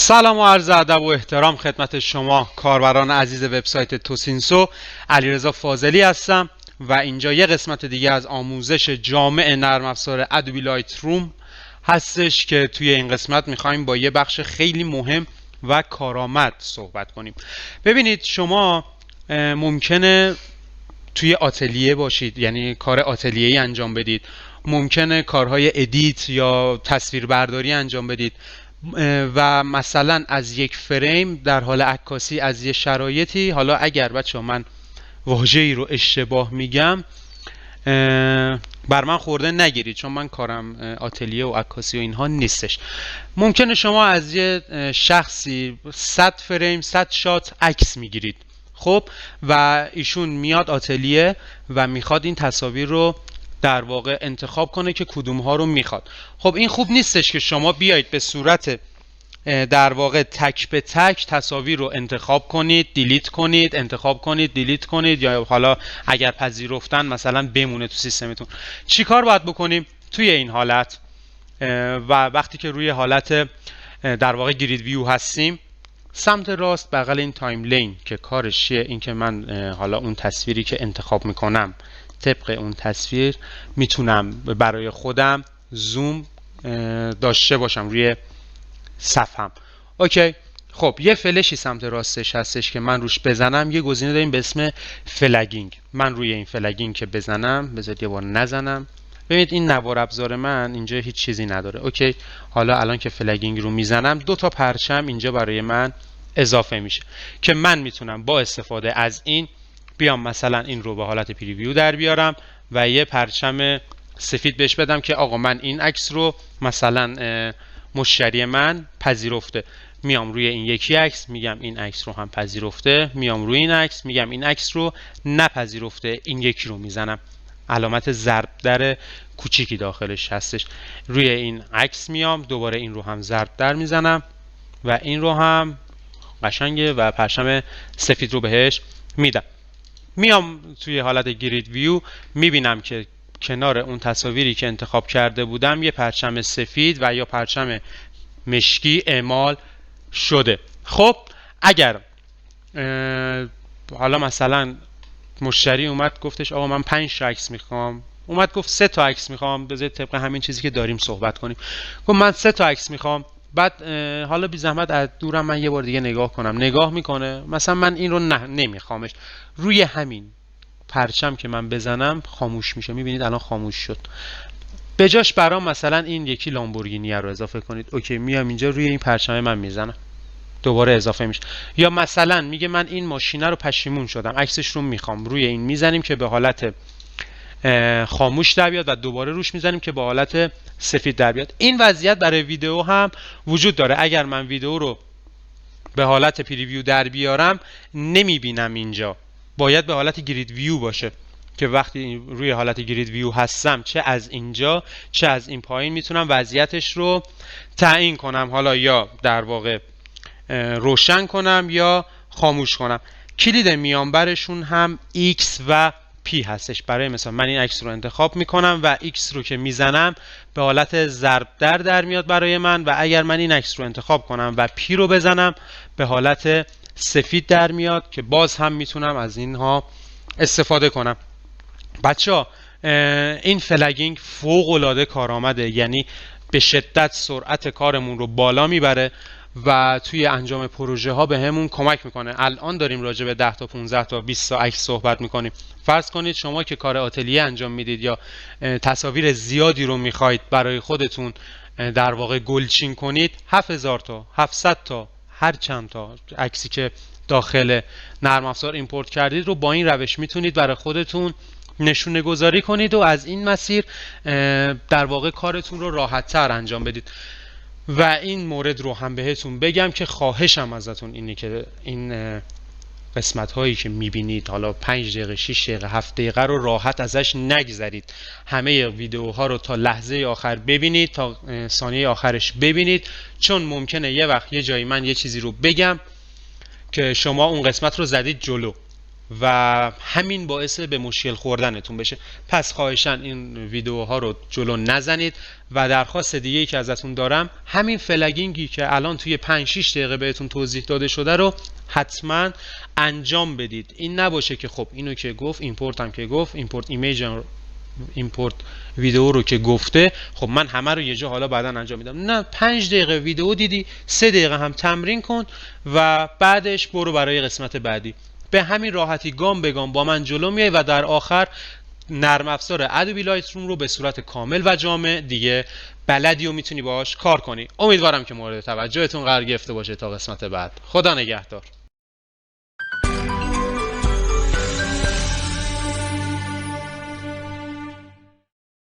سلام و عرض ادب و احترام خدمت شما کاربران عزیز وبسایت توسینسو. علیرضا فاضلی هستم و اینجا یه قسمت دیگه از آموزش جامع نرم افزار ادوبی لایت روم هستش که توی این قسمت میخوایم با یه بخش خیلی مهم و کارآمد صحبت کنیم. ببینید شما ممکنه توی آتلیه باشید، یعنی کار آتلیه‌ای انجام بدید، ممکنه کارهای ادیت یا تصویربرداری انجام بدید و مثلا از یک فریم در حال عکاسی از یه شرایطی، حالا اگر بچه من واژه‌ای رو اشتباه میگم بر من خورده نگیرید چون من کارم آتلیه و عکاسی و اینها نیستش. ممکنه شما از یه شخصی 100 فریم 100 شات عکس میگیرید، خب، و ایشون میاد آتلیه و میخواد این تصاویر رو در واقع انتخاب کنه که کدوم ها رو میخواد. خب این خوب نیستش که شما بیایید به صورت در واقع تک به تک تصاویر رو انتخاب کنید، دیلیت کنید، انتخاب کنید، دیلیت کنید، یا حالا اگر پذیرفتن مثلا بمونه تو سیستمتون. چی کار باید بکنیم توی این حالت؟ و وقتی که روی حالت در واقع گرید ویو هستیم، سمت راست بغل این تایم لین که کارش چیه، این که من حالا اون تصویری که انتخاب میکنم طبق اون تصویر میتونم برای خودم زوم داشته باشم روی صفحم. اوکی، خب یه فلشی سمت راستش هستش که من روش بزنم. یه گزینه داریم به اسم فلگینگ. من روی این فلگینگ که بزنم، بذارید یه بار نزنم، ببینید این نوار ابزار من اینجا هیچ چیزی نداره. اوکی، حالا الان که فلگینگ رو میزنم 2 تا پرچم اینجا برای من اضافه میشه که من میتونم با استفاده از این بیام مثلا این رو به حالت پریویو در بیارم و یه پرچم سفید بهش بدم که آقا من این عکس رو مثلا مشتری من پذیرفته. میام روی این یکی عکس میگم این عکس رو هم پذیرفته، میام روی این عکس میگم این عکس رو نپذیرفته، این یکی رو میزنم، علامت ضرب در کوچیکی داخلش هستش. روی این عکس میام دوباره این رو هم ضرب در میزنم و این رو هم قشنگه و پرچم سفید رو بهش میدم. میام توی حالت گرید ویو میبینم که کنار اون تصاویری که انتخاب کرده بودم یه پرچم سفید و یا پرچم مشکی اعمال شده. خب اگر حالا مثلا مشتری اومد گفتش آقا من 5 تا عکس میخوام، اومد گفت 3 تا عکس میخوام، بذارید طبق همین چیزی که داریم صحبت کنیم. گفت من 3 تا عکس میخوام، بعد حالا بی زحمت از دورم من یه بار دیگه نگاه کنم، نگاه میکنه مثلا من این رو نمیخوامش، روی همین پرچم که من بزنم خاموش میشه. میبینید الان خاموش شد. بجاش برام مثلا این یکی لامبورگینی رو اضافه کنید. اوکی، میام اینجا روی این پرچم من میزنم، دوباره اضافه میشه. یا مثلا میگه من این ماشینه رو پشیمون شدم، عکسش رو میخوام، روی این میزنیم که به حالت خاموش در بیاد و دوباره روش میزنیم که به حالت سفید در بیاد. این وضعیت برای ویدیو هم وجود داره. اگر من ویدیو رو به حالت پریویو در بیارم نمیبینم اینجا، باید به حالت گرید ویو باشه که وقتی روی حالت گرید ویو هستم چه از اینجا چه از این پایین میتونم وضعیتش رو تعیین کنم، حالا یا در واقع روشن کنم یا خاموش کنم. کلید میانبرشون هم X و P هستش. برای مثلا من این عکس رو انتخاب میکنم و X رو که میزنم به حالت ضرب در میاد برای من، و اگر من این عکس رو انتخاب کنم و P رو بزنم به حالت سفید در میاد که باز هم میتونم از اینها استفاده کنم. بچه این فلگینگ فوق العاده کارآمده، یعنی به شدت سرعت کارمون رو بالا میبره و توی انجام پروژه ها به همون کمک میکنه. الان داریم راجع به 10 تا 15 تا 20 تا عکس صحبت میکنیم. فرض کنید شما که کار آتلیه انجام میدید یا تصاویر زیادی رو میخواید برای خودتون در واقع گلچین کنید، 7000 تا 700 تا هر چند تا عکسی که داخل نرم افزار ایمپورت کردید رو با این روش میتونید برای خودتون نشونه گذاری کنید و از این مسیر در واقع کارتون رو راحت تر انجام بدید. و این مورد رو هم بهتون بگم که خواهشم ازتون اینه که این قسمت هایی که میبینید، حالا 5 دقیقه 6 دقیقه 7 دقیقه رو راحت ازش نگذرید. همه ویدیوها رو تا لحظه آخر ببینید، تا ثانیه آخرش ببینید، چون ممکنه یه وقت یه جایی من یه چیزی رو بگم که شما اون قسمت رو زدید جلو و همین باعث به مشکل خوردنتون بشه. پس خواهشاً این ویدیوها رو جلو نزنید و درخواست دیگه‌ای که ازتون دارم همین فلگینگی که الان توی 5-6 دقیقه بهتون توضیح داده شده رو حتما انجام بدید. این نباشه که خب اینو که گفت، ایمپورت هم که گفت، ایمپورت ایمیج، ایمپورت ویدیو رو که گفته، خب من همه رو یه جا حالا بعدا انجام میدم. نه، 5 دقیقه ویدیو دیدی، 3 دقیقه هم تمرین کن و بعدش برو برای قسمت بعدی. به همین راحتی گام به گام با من جلو میای و در آخر نرم افزار ادوبی لایت روم رو به صورت کامل و جامع دیگه بلدی و میتونی باهاش کار کنی. امیدوارم که مورد توجهتون قرار گرفته باشه. تا قسمت بعد، خدا نگهدار.